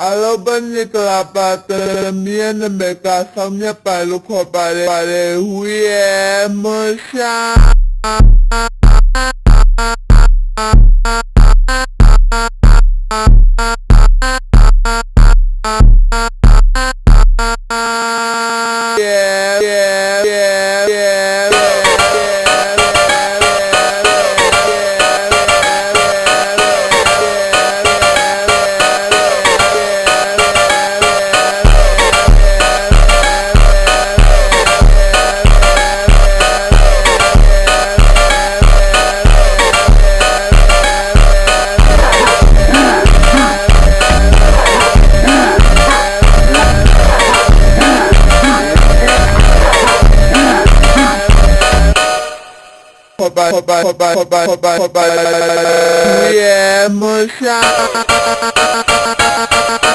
Alo bên như là bà tờ miên là mẹ cả xong nhé bà lúc họ bà để huy em mơ xa Bye.